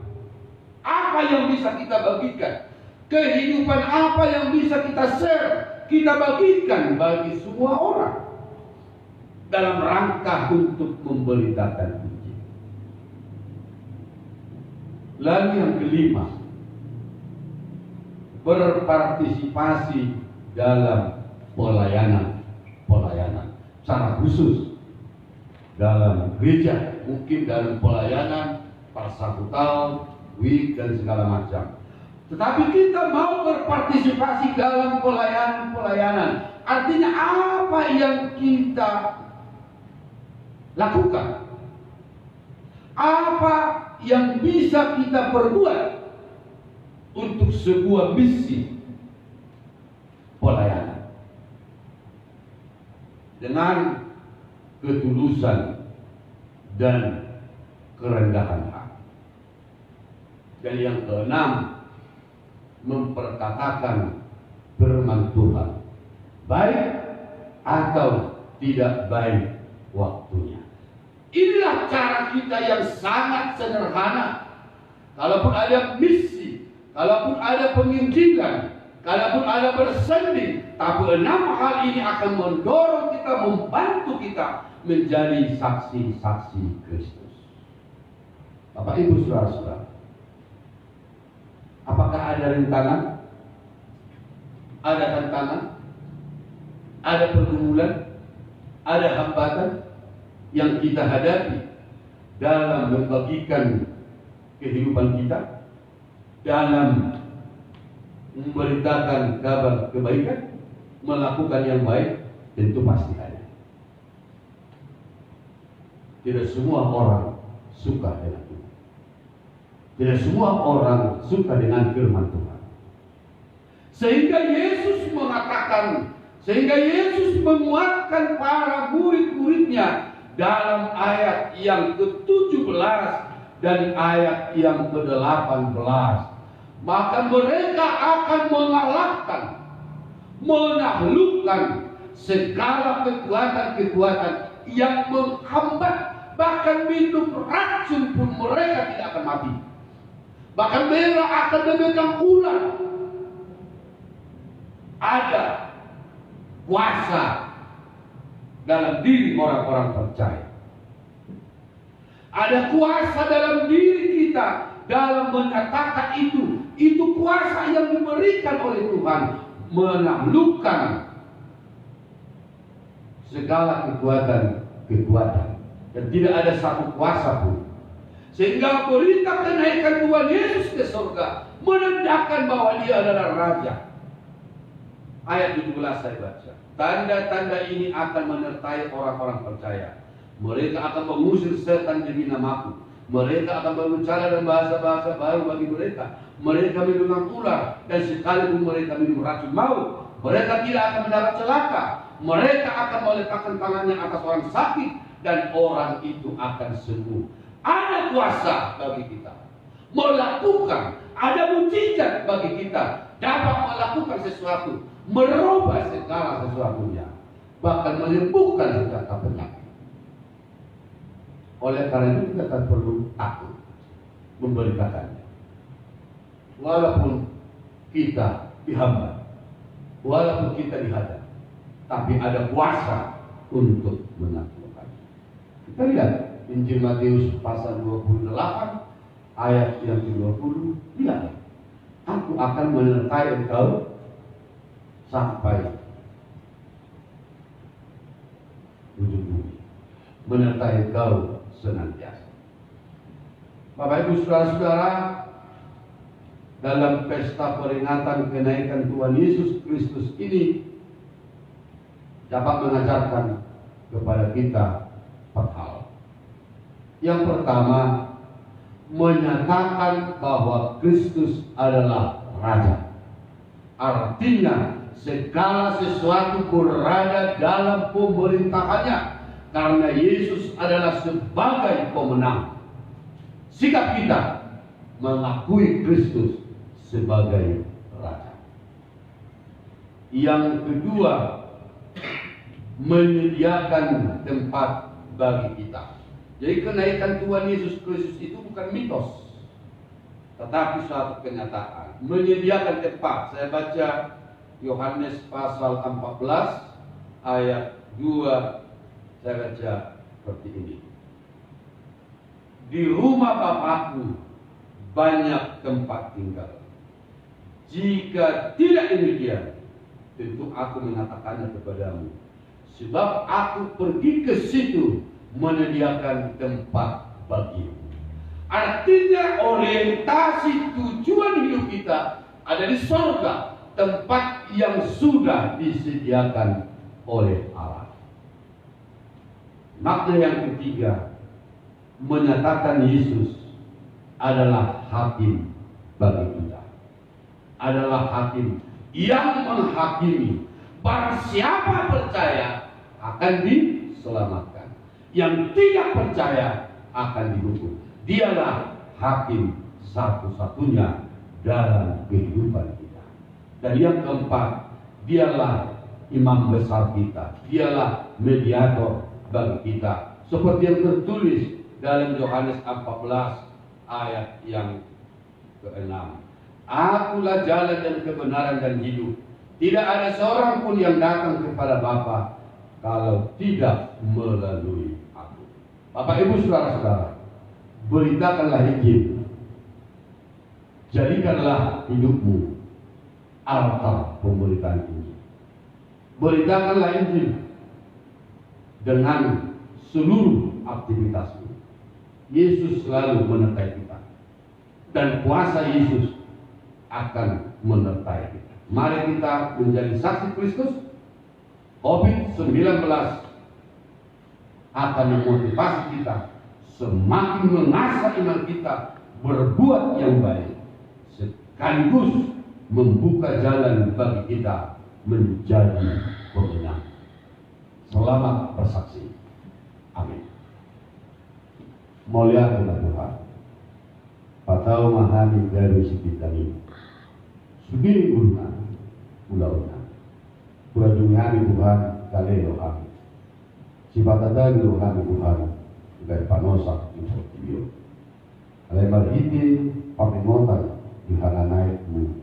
Apa yang bisa kita bagikan? Kehidupan apa yang bisa kita share? Kita bagikan bagi semua orang dalam rangka untuk memberitakan Injil. Lalu yang kelima, berpartisipasi dalam pelayanan secara khusus dalam gereja, mungkin dalam pelayanan persangkutan, week dan segala macam. Tetapi kita mau berpartisipasi dalam pelayanan. Artinya apa yang kita lakukan? Apa yang bisa kita perbuat untuk sebuah misi pelayanan? Dengan ketulusan dan kerendahan hati. Dan yang keenam, memperkatakan firman Tuhan, baik atau tidak baik waktunya. Inilah cara kita yang sangat sederhana. Kalaupun ada misi, kalaupun ada penginjilan, kalaupun ada bersending, tapi 6 hal ini akan mendorong kita, membantu kita menjadi saksi-saksi Kristus. Bapak Ibu Saudara-saudara, apakah ada rintangan? Ada tantangan? Ada pergumulan? Ada hambatan yang kita hadapi dalam membagikan kehidupan kita, dalam memberitakan kabar kebaikan, melakukan yang baik? Tentu pasti ada. Tidak semua orang suka dengan Tuhan. Tidak semua orang suka dengan firman Tuhan. Sehingga Yesus mengatakan, sehingga Yesus menguatkan para murid-muridnya dalam ayat yang ke-17 dan ayat yang ke-18. Maka mereka akan mengalahkan, menaklukkan segala kekuatan-kekuatan yang menghambat. Bahkan minum racun pun mereka tidak akan mati. Bahkan mereka akan memegang ular. Ada kuasa dalam diri orang-orang percaya. Ada kuasa dalam diri kita dalam menyatakan itu. Itu kuasa yang diberikan oleh Tuhan menaklukkan segala kekuatan. Dan tidak ada satu kuasa pun. Sehingga berita kenaikan Tuhan Yesus ke surga menandakan bahwa dia adalah Raja. Ayat 17 saya baca. Tanda-tanda ini akan menyertai orang-orang percaya. Mereka akan mengusir setan demi namaku. Mereka akan berbicara dan bahasa-bahasa baru bagi mereka. Mereka minum ular dan sekalipun mereka minum racun maut, mereka tidak akan mendapat celaka. Mereka akan meletakkan tangannya atas orang sakit dan orang itu akan sembuh. Ada kuasa bagi kita melakukan, ada mujizat bagi kita dapat melakukan sesuatu, merubah segala sesuatunya, bahkan menyembuhkan segala penyakit. Oleh karena itu kita tak perlu takut memberitakannya. Walaupun kita dihambat, walaupun kita dihadap, tapi ada kuasa untuk menaklukkan. Kita lihat Injil Matius pasal 28 ayat yang ke-20. Lihat, aku akan menyertai engkau sampai ujung bumi, menyertai engkau senantiasa. Bapak Ibu saudara-saudara, dalam pesta peringatan kenaikan Tuhan Yesus Kristus ini dapat mengajarkan kepada kita 4 hal. Yang pertama, menyatakan bahwa Kristus adalah Raja. Artinya segala sesuatu berada dalam pemerintahannya, karena Yesus adalah sebagai pemenang. Sikap kita mengakui Kristus sebagai Raja. Yang kedua, menyediakan tempat bagi kita. Jadi kenaikan Tuhan Yesus Kristus itu bukan mitos, tetapi suatu kenyataan. Menyediakan tempat. Saya baca Yohanes pasal 14 ayat 2. Saya baca seperti ini. Di rumah Bapakku banyak tempat tinggal. Jika tidak demikian, tentu aku mengatakannya kepadamu. Sebab aku pergi ke situ menyediakan tempat bagimu. Artinya orientasi tujuan hidup kita ada di surga, tempat yang sudah disediakan oleh Allah. Makna yang ketiga, menyatakan Yesus adalah hakim bagi kita. Adalah hakim yang menghakimi. Barang siapa percaya akan diselamatkan. Yang tidak percaya akan dihukum. Dialah hakim satu-satunya dalam kehidupan kita. Dan yang keempat, dialah imam besar kita. Dialah mediator bagi kita. Seperti yang tertulis dalam Yohanes 14 ayat yang ke-6. Akulah jalan dan kebenaran dan hidup. Tidak ada seorang pun yang datang kepada Bapa kalau tidak melalui aku. Bapak Ibu saudara-saudara, beritakanlah Injil. Jadikanlah hidupmu altar pemberitaan Injil. Beritakanlah Injil dengan seluruh aktivitasmu. Yesus selalu menyertai kita, dan kuasa Yesus akan menyertai kita. Mari kita menjadi saksi Kristus. COVID-19 akan memotivasi kita semakin mengasah iman kita berbuat yang baik, sekaligus membuka jalan bagi kita menjadi pemenang. Selamat bersaksi. Amin. Muliakanlah Tuhan. Patau mahani dari sikitani. Sugini guruna, ulauna. Kurajunghani Tuhan kalelo kami. Sipatatagi Tuhan Tuhan dari panosak info. Alay marhiti pamimotan dihananaitmu.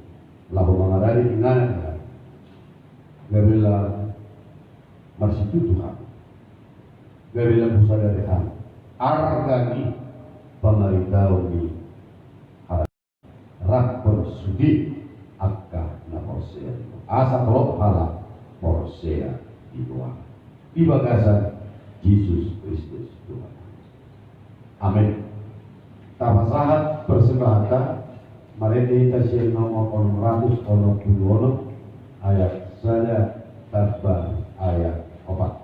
Lahu mengadari inganan ya. Gabila marsitu Tuhan. Gabila pusadari kami. Argani pamaritaw ni rakpon sudi akka na porsea asa prop hala porsea dibuang di bagasan Yesus Kristus Tuhan. Amin. Tapasahat persembahata marete tasir nomor 180 ayat saya tanpa ayat 4.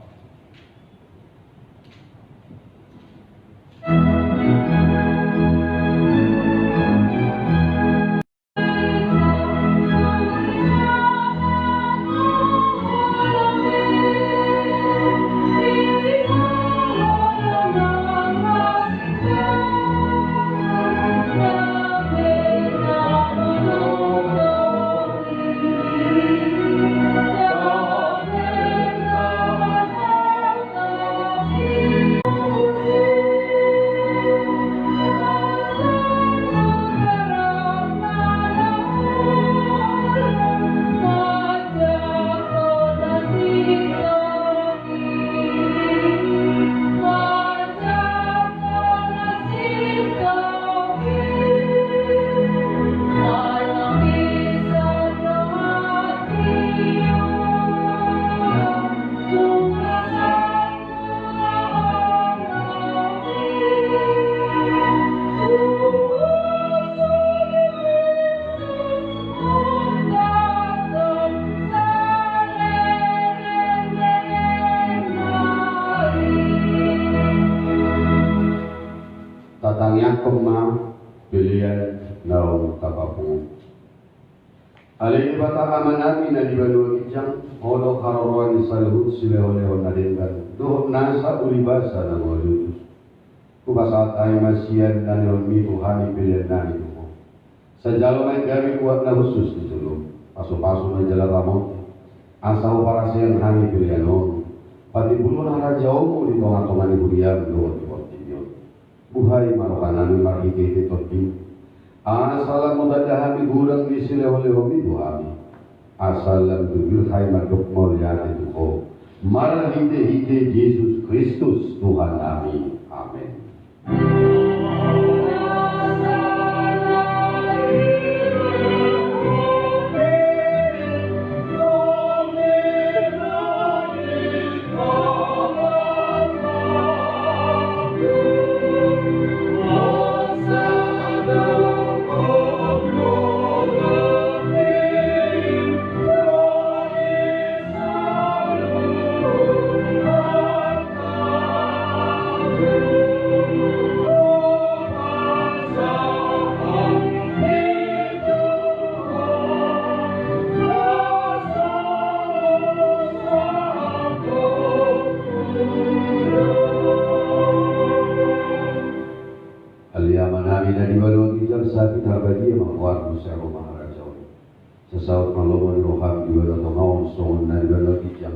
ma pilihan naong kapapungu. Alini bata amanami na libanua kijang hodok hararuan sa luhut sileho-leho na dingan doon nasa ulibasa ng mga lutus. Kubasa tayo masiyan na nilmi Tuhani pilihan namin mo. Sa jalo may kami kuat na khusus di sulong. Paso-paso na jala ramon. Asa ko para siyang hani pilihan noon. Pati bulo ng radyaw mo di tonga-tonga ni Burian doon di Portinyo. Buhay marokanan ng marikiti Tortin. Asalan mo dadahan ni gurang di sileho-leho mi Tuhani. Asalan dugil hay madukmol yan ito ko. Marahite-hite Jesus Kristus Tuhan namin. Amen. Sakit harga dia mengkuat Musa rumah raja. Sesaut malomon roham juga atau haun songon na juga kijang.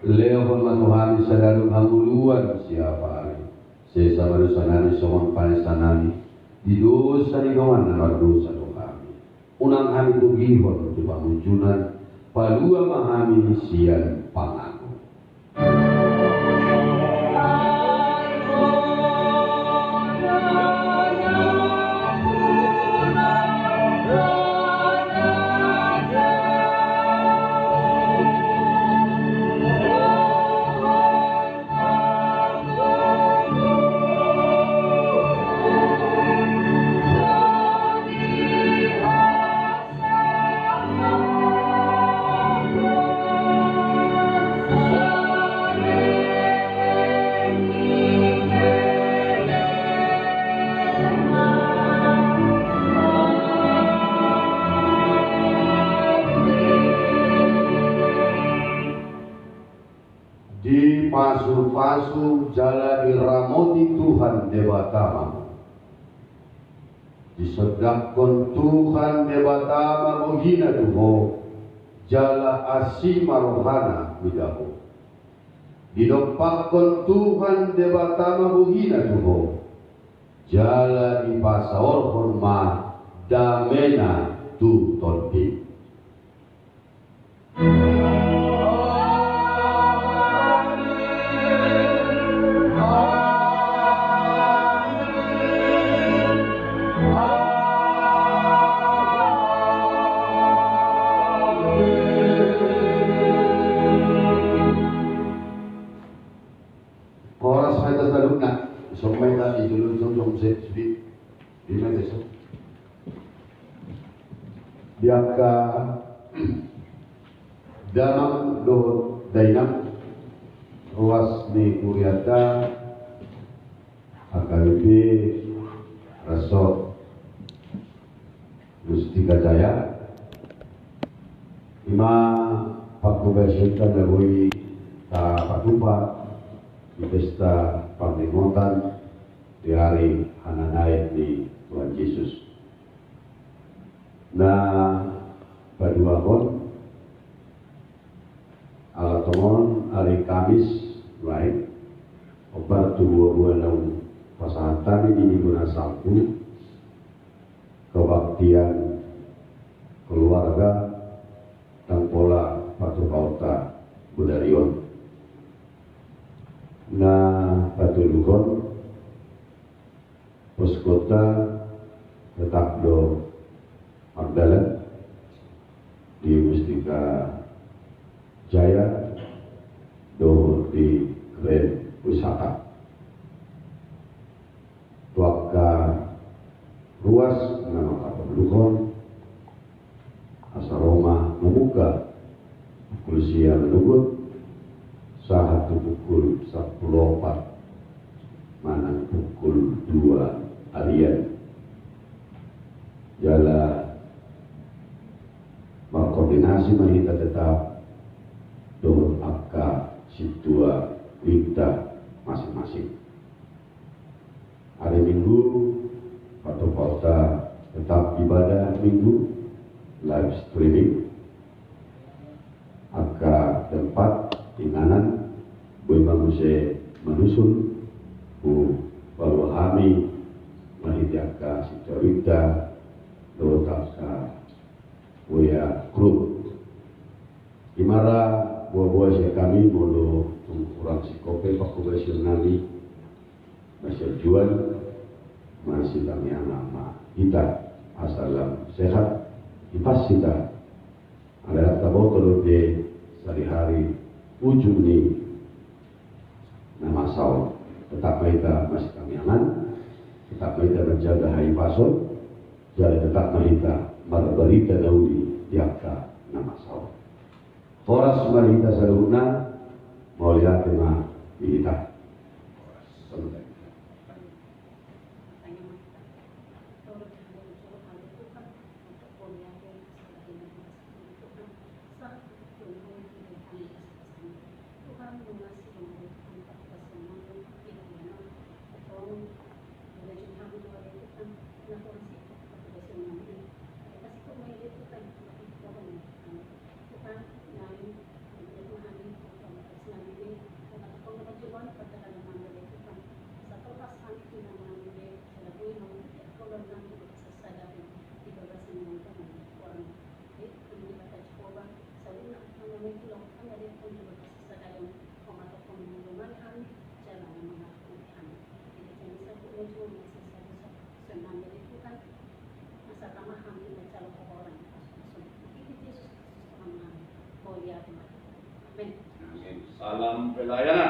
Leohon matuhani sadarung hamuluan siapa hari. Sesa manusanani songon panisanani. Di dosa di gawan na dosa do kami. Unang kami tugihon di pamuncunan. Palua mahami sian pangaku. Pasu-pasu jala iramoti Tuhan debatama. Disedakkan Tuhan debatama menghina Tuho. Jala asima rohana widaho. Didopakkan Tuhan debatama menghina Tuho. Jala ipasaor horma damena tu tonti. Biaka dalam do dainam ruas ni Kuriata AKBP Resort Mustika Jaya Ima Pakubesita Nagoi Ta Patupa di pesta Panglimotan di hari Hananai di Tuhan Yesus. Nah, paduakon alatomon hari Kamis lain obat tubuh bulan pasangan tadi di guna Sabtu kebaktian keluarga dan pola patu pauta Budarion. Nah, patulukon poskota tetap do Magdala di Mustika Jaya do di Grand Wisata tuaka ruas nama kata Belukon Asaroma membuka pukul siang menunggut saat pukul 10.04 mana pukul 2 harian adalah berkoordinasi kita tetap dengan akak situa kita masing-masing. Hari Minggu atau kota tetap ibadah Minggu live streaming. Akak tempat tinggalan boleh manusia menusun baru kami mahitiaka situa kita lotaka Buya grup Imara buah-buah saya kami mulu kurang sikope pakubasyon nami masih jual masih kami nama kita asalam sehat ipas kita adalah tabo kalau de sehari-hari ujung ni nama saw tetap kita masih kami aman, tetap kita menjaga hari pasol jadi tetap kita berita dauli diakta nama saw. Foras marita saluna mau lihat tema kita. Salam pelayanan.